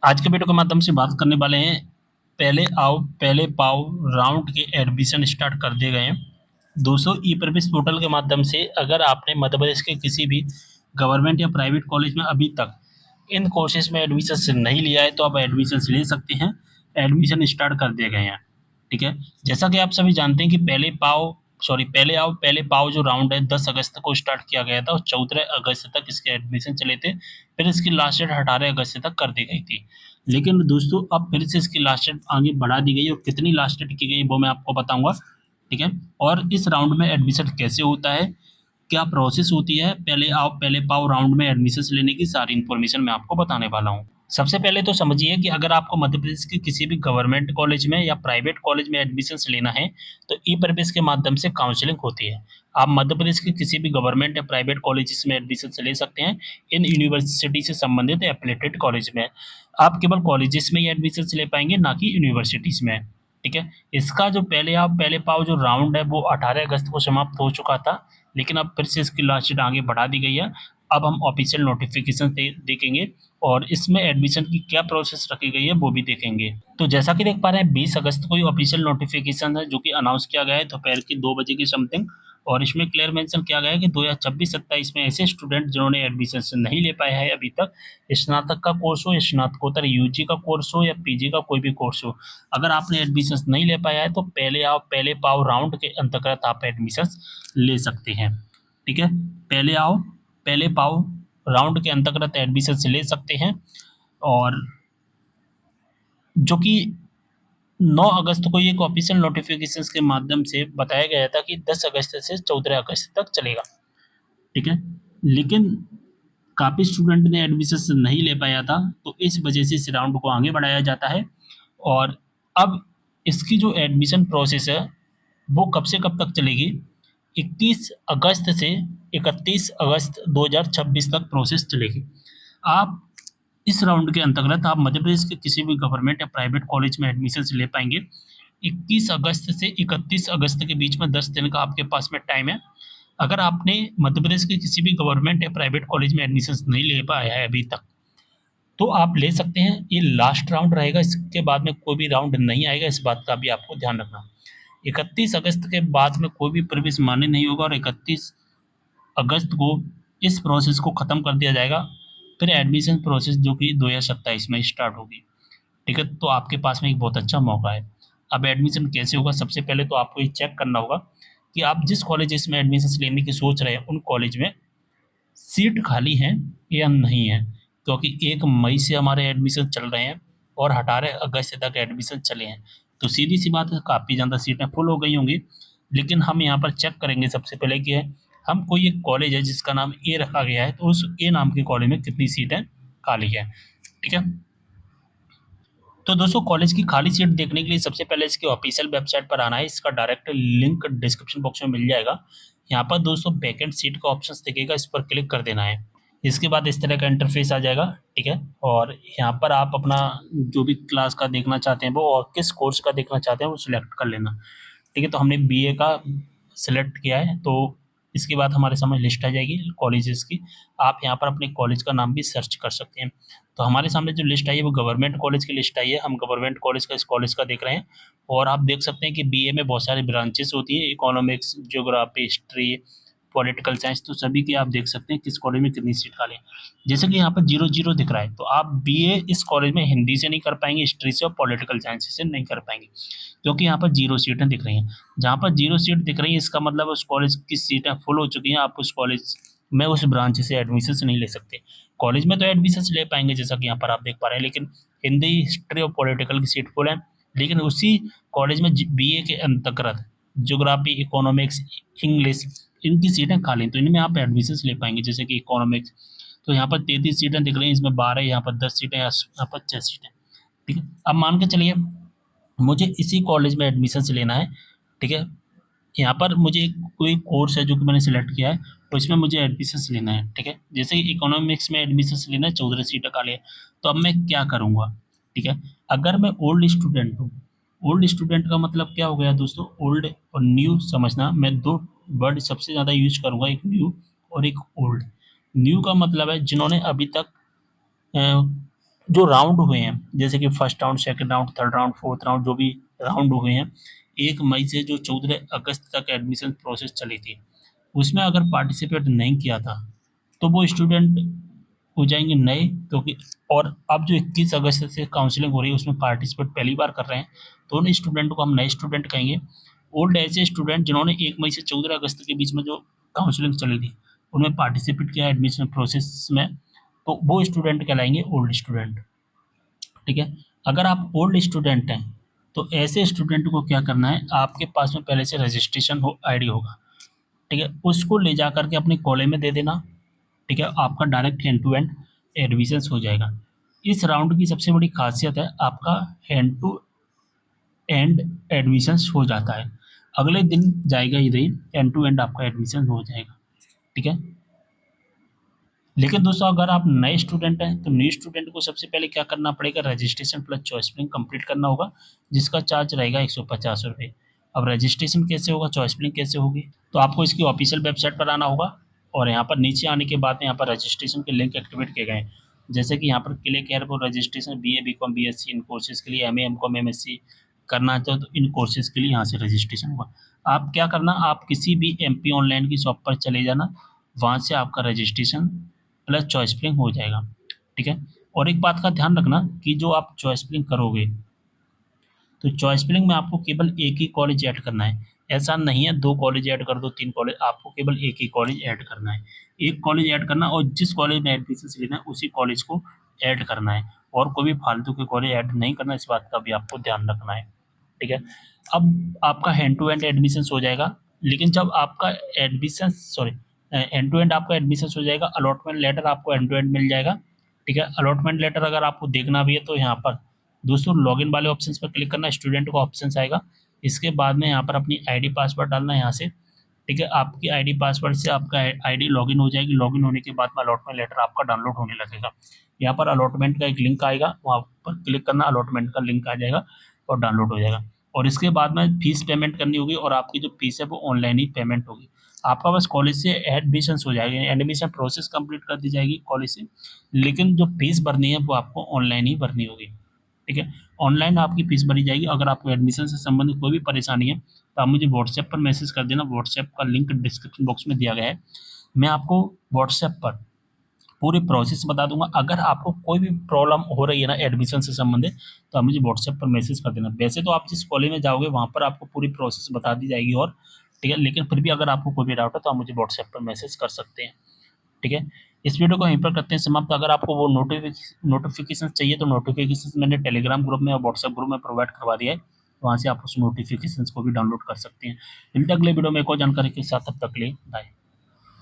आज के वीडियो के माध्यम से बात करने वाले हैं। पहले आओ पहले पाओ राउंड के एडमिशन स्टार्ट कर दिए गए हैं। दोस्तों, ई प्रवेश पोर्टल के माध्यम से अगर आपने मध्य प्रदेश के किसी भी गवर्नमेंट या प्राइवेट कॉलेज में अभी तक इन कोर्सेज में एडमिशन नहीं लिया है तो आप एडमिशन ले सकते हैं। एडमिशन स्टार्ट कर दिए गए हैं। ठीक है। जैसा कि आप सभी जानते हैं कि पहले आओ पहले पाओ जो राउंड है 10 अगस्त को स्टार्ट किया गया था और 14 अगस्त तक इसके एडमिशन चले थे। फिर इसकी लास्ट डेट 18 अगस्त तक कर दी गई थी। लेकिन दोस्तों, अब फिर से इसकी लास्ट डेट आगे बढ़ा दी गई और कितनी लास्ट डेट की गई वो मैं आपको बताऊंगा। ठीक है। और इस राउंड में एडमिशन कैसे होता है, क्या प्रोसेस होती है, पहले आओ पहले पाओ राउंड में एडमिशन लेने की सारी इन्फॉर्मेशन मैं आपको बताने वाला हूँ। सबसे पहले तो समझिए कि अगर आपको मध्य प्रदेश के किसी भी गवर्नमेंट कॉलेज में या प्राइवेट कॉलेज में एडमिशन लेना है तो ई प्रवेश के माध्यम से काउंसलिंग होती है। आप मध्य प्रदेश के किसी भी गवर्नमेंट या प्राइवेट कॉलेज में एडमिशन ले सकते हैं। इन यूनिवर्सिटी से संबंधित एफिलिएटेड कॉलेज में आप केवल कॉलेजेस में ही एडमिशन ले पाएंगे, ना कि यूनिवर्सिटीज में। ठीक है। इसका जो पहले आप पहले पाओ जो राउंड है वो 18 अगस्त को समाप्त हो चुका था, लेकिन अब फिर से इसकी लास्ट डेट आगे बढ़ा दी गई है। अब हम ऑफिशियल नोटिफिकेशन देखेंगे और इसमें एडमिशन की क्या प्रोसेस रखी गई है वो भी देखेंगे। तो जैसा कि देख पा रहे हैं 20 अगस्त को ही ऑफिशियल नोटिफिकेशन है जो कि अनाउंस किया गया है दोपहर की 2 बजे की समथिंग। और इसमें क्लियर मेंशन किया गया है कि 2026-27 में ऐसे स्टूडेंट जिन्होंने एडमिशन नहीं ले पाया है अभी तक, स्नातक का कोर्स हो या स्नातकोत्तर यूजी का कोर्स हो या पीजी का कोई भी कोर्स हो, अगर आपने एडमिशन नहीं ले पाया है तो पहले आप पहले पाओ राउंड के अंतर्गत आप एडमिशन ले सकते हैं। ठीक है। पहले आओ पहले पाओ राउंड के अंतर्गत एडमिशन ले सकते हैं। और जो कि 9 अगस्त को एक ऑफिशियल नोटिफिकेशन के माध्यम से बताया गया था कि 10 अगस्त से 14 अगस्त तक चलेगा। ठीक है। लेकिन काफ़ी स्टूडेंट ने एडमिशन नहीं ले पाया था, तो इस वजह से इस राउंड को आगे बढ़ाया जाता है। और अब इसकी जो एडमिशन प्रोसेस है वो कब से कब तक चलेगी, 21 अगस्त से 31 अगस्त 2026 तक प्रोसेस चलेगी। आप इस राउंड के अंतर्गत आप मध्य प्रदेश के किसी भी गवर्नमेंट या प्राइवेट कॉलेज में एडमिशन ले पाएंगे। 21 अगस्त से 31 अगस्त के बीच में 10 दिन का आपके पास में टाइम है। अगर आपने मध्य प्रदेश के किसी भी गवर्नमेंट या प्राइवेट कॉलेज में एडमिशन नहीं ले पाया है अभी तक, तो आप ले सकते हैं। ये लास्ट राउंड रहेगा, इसके बाद में कोई भी राउंड नहीं आएगा, इस बात का भी आपको ध्यान रखना। 31 अगस्त के बाद में कोई भी प्रवेश मान्य नहीं होगा और 31 अगस्त को इस प्रोसेस को ख़त्म कर दिया जाएगा। फिर एडमिशन प्रोसेस जो कि 2027 में स्टार्ट होगी। ठीक है। तो आपके पास में एक बहुत अच्छा मौका है। अब एडमिशन कैसे होगा, सबसे पहले तो आपको ये चेक करना होगा कि आप जिस कॉलेज में एडमिशन लेने की सोच रहे हैं उन कॉलेज में सीट खाली हैं या नहीं है। क्योंकि 1 मई से हमारे एडमिशन चल रहे हैं और 18 अगस्त तक एडमिशन चले हैं, तो सीधी सी बात है काफ़ी ज़्यादा सीटें फुल हो गई होंगी। लेकिन हम यहाँ पर चेक करेंगे सबसे पहले कि हम कोई एक कॉलेज है जिसका नाम ए रखा गया है, तो उस ए नाम के कॉलेज में कितनी सीटें खाली है। ठीक है। तो दोस्तों, कॉलेज की खाली सीट देखने के लिए सबसे पहले इसकी ऑफिशियल वेबसाइट पर आना है। इसका डायरेक्ट लिंक डिस्क्रिप्शन बॉक्स में मिल जाएगा। यहाँ पर दोस्तों वैकेंट सीट का ऑप्शन दिखेगा, इस पर क्लिक कर देना है। इसके बाद इस तरह का इंटरफेस आ जाएगा। ठीक है। और यहाँ पर आप अपना जो भी क्लास का देखना चाहते हैं वो और किस कोर्स का देखना चाहते हैं वो सिलेक्ट कर लेना। ठीक है। तो हमने बीए का सिलेक्ट किया है, तो इसके बाद हमारे सामने लिस्ट आ जाएगी कॉलेजेस की। आप यहाँ पर अपने कॉलेज का नाम भी सर्च कर सकते हैं। तो हमारे सामने जो लिस्ट आई है वो गवर्नमेंट कॉलेज की लिस्ट आई है। हम गवर्नमेंट कॉलेज का इस कॉलेज का देख रहे हैं। और आप देख सकते हैं कि बीए में बहुत सारी ब्रांचेस होती हैं, economics, geography, history, political science. तो सभी की आप देख सकते हैं किस कॉलेज में कितनी सीट खाली है। जैसे कि यहाँ पर 0-0 दिख रहा है, तो आप बीए इस कॉलेज में हिंदी से नहीं कर पाएंगे, हिस्ट्री से और पॉलिटिकल साइंस से नहीं कर पाएंगे, क्योंकि यहाँ पर 0 सीटें दिख रही हैं। जहाँ पर 0 सीट दिख रही है इसका मतलब उस कॉलेज की सीटें फुल हो चुकी हैं। आप उस कॉलेज में उस ब्रांच से एडमिशन नहीं ले सकते। कॉलेज में तो एडमिशन ले पाएंगे जैसा कि यहाँ पर आप देख पा रहे हैं, लेकिन हिंदी, हिस्ट्री और पॉलिटिकल की सीट फुल है। लेकिन उसी कॉलेज में बीए के अंतर्गत ज्योग्राफी, इकोनॉमिक्स, इंग्लिश, इनकी सीटें खाली हैं, तो इनमें आप एडमिशन ले पाएंगे। जैसे कि इकोनॉमिक्स, तो यहाँ पर 33 सीटें दिख रही हैं, इसमें 12, यहाँ पर 10 सीटें, यहाँ पर 6 सीटें। ठीक है। अब मान के चलिए मुझे इसी कॉलेज में एडमिशन लेना है। ठीक है। यहाँ पर मुझे कोई कोर्स है जो कि मैंने सेलेक्ट किया है, तो इसमें मुझे एडमिशन लेना है। ठीक है। जैसे कि इकोनॉमिक्स में एडमिशन लेना है, 14 सीटें खाली है, तो अब मैं क्या करूँगा। ठीक है। अगर मैं ओल्ड स्टूडेंट हूँ, ओल्ड स्टूडेंट का मतलब क्या हो गया दोस्तों, ओल्ड और न्यू समझना। मैं दो वर्ड सबसे ज़्यादा यूज करूँगा, एक न्यू और एक ओल्ड। न्यू का मतलब है जिन्होंने अभी तक जो राउंड हुए हैं, जैसे कि first round, second round, third round, fourth round, जो भी राउंड हुए हैं, 1 मई से जो 14 अगस्त तक एडमिशन प्रोसेस चली थी, उसमें अगर पार्टिसिपेट नहीं किया था तो वो स्टूडेंट हो जाएंगे नए, क्योंकि और अब जो 21 अगस्त से काउंसलिंग हो रही है उसमें पार्टिसिपेट पहली बार कर रहे हैं, तो उन स्टूडेंट को हम नए स्टूडेंट कहेंगे। ओल्ड ऐसे स्टूडेंट जिन्होंने 1 मई से 14 अगस्त के बीच में जो काउंसलिंग चली थी उनमें पार्टिसिपेट किया एडमिशन प्रोसेस में, तो वो स्टूडेंट कहलाएंगे ओल्ड स्टूडेंट। ठीक है। अगर आप ओल्ड स्टूडेंट हैं तो ऐसे स्टूडेंट को क्या करना है, आपके पास में पहले से रजिस्ट्रेशन हो आईडी होगा, ठीक है, उसको ले जा करके अपने कॉलेज में दे देना। ठीक है, आपका direct hand to hand admission हो जाएगा। इस राउंड की सबसे बड़ी खासियत है आपका हैंड टू एंड एडमिशन हो जाता है, अगले दिन जाएगा इधर ही एंड टू एंड आपका एडमिशन हो जाएगा। ठीक है। लेकिन दोस्तों अगर आप नए स्टूडेंट हैं तो न्यू स्टूडेंट को सबसे पहले क्या करना पड़ेगा, registration plus choice filling complete करना होगा, जिसका चार्ज रहेगा 150 रुपये। अब रजिस्ट्रेशन कैसे होगा, चॉइस फिलिंग कैसे होगी, तो आपको इसकी ऑफिशियल वेबसाइट पर आना होगा और यहाँ पर नीचे आने के बाद यहाँ पर रजिस्ट्रेशन के लिंक एक्टिवेट किए गए हैं, जैसे कि यहाँ पर click here for registration BA BCom BSc in courses के लिए, MA MCom MSc करना चाहो तो इन कोर्सेज के लिए यहाँ से रजिस्ट्रेशन होगा। आप क्या करना, आप किसी भी MP ऑनलाइन की शॉप पर चले जाना, वहाँ से आपका रजिस्ट्रेशन प्लस चॉइस फिलिंग हो जाएगा। ठीक है। और एक बात का ध्यान रखना कि जो आप चॉइस फिलिंग करोगे तो चॉइस फिलिंग में आपको केवल एक ही कॉलेज ऐड करना है, ऐसा नहीं है 2 कॉलेज ऐड कर दो 3 कॉलेज, आपको केवल एक ही कॉलेज ऐड करना है। एक कॉलेज ऐड करना और जिस कॉलेज में एडमिशन लेना है उसी कॉलेज को ऐड करना है, और कोई भी फालतू के कॉलेज ऐड नहीं करना, इस बात का भी आपको ध्यान रखना है। ठीक है। अब आपका हैंड टू हैंड एडमिशन हो जाएगा, लेकिन जब आपका admission sorry end to end आपका एडमिशन हो जाएगा, अलॉटमेंट लेटर आपको एंड टू एंड मिल जाएगा। ठीक है। अलॉटमेंट लेटर अगर आपको देखना भी है तो यहाँ पर दोस्तों लॉगिन वाले ऑप्शन पर क्लिक करना, स्टूडेंट का ऑप्शन आएगा, इसके बाद में यहाँ पर अपनी आईडी पासवर्ड डालना है यहाँ से। ठीक है। आपकी आईडी पासवर्ड से आपका आईडी लॉगिन हो जाएगी, लॉगिन होने के बाद में अलॉटमेंट लेटर आपका डाउनलोड होने लगेगा। यहाँ पर अलॉटमेंट का एक लिंक आएगा, वहाँ पर क्लिक करना, अलॉटमेंट का लिंक आ जाएगा और डाउनलोड हो जाएगा। और इसके बाद में फीस पेमेंट करनी होगी, और आपकी जो फीस है वो ऑनलाइन ही पेमेंट होगी। आपका बस कॉलेज से एडमिशन हो जाएगा, एडमिशन प्रोसेस कंप्लीट कर दी जाएगी कॉलेज से, लेकिन जो फीस भरनी है वो आपको ऑनलाइन ही भरनी होगी। ठीक है। ऑनलाइन आपकी फीस भरी जाएगी। अगर आपको एडमिशन से संबंधित कोई भी परेशानी है तो आप मुझे व्हाट्सएप पर मैसेज कर देना, व्हाट्सएप का लिंक डिस्क्रिप्शन बॉक्स में दिया गया है, मैं आपको व्हाट्सएप पर पूरी प्रोसेस बता दूंगा। अगर आपको कोई भी प्रॉब्लम हो रही है ना एडमिशन से संबंधित, तो आप मुझे व्हाट्सएप पर मैसेज कर देना। वैसे तो आप जिस कॉलेज में जाओगे वहाँ पर आपको पूरी प्रोसेस बता दी जाएगी, और ठीक है, लेकिन फिर भी अगर आपको कोई भी डाउट है तो आप मुझे व्हाट्सएप पर मैसेज कर सकते हैं। ठीक है। इस वीडियो को यहीं पर करते हैं समाप्त। अगर आपको वो नोटिफिकेशन चाहिए तो नोटिफिकेशन मैंने टेलीग्राम ग्रुप में और व्हाट्सएप ग्रुप में प्रोवाइड करवा दिया है, वहाँ से आप उस नोटिफिकेशन को भी डाउनलोड कर सकते हैं। मिलते हैं अगले वीडियो में एक और जानकारी के साथ, तब तक के लिए बाय।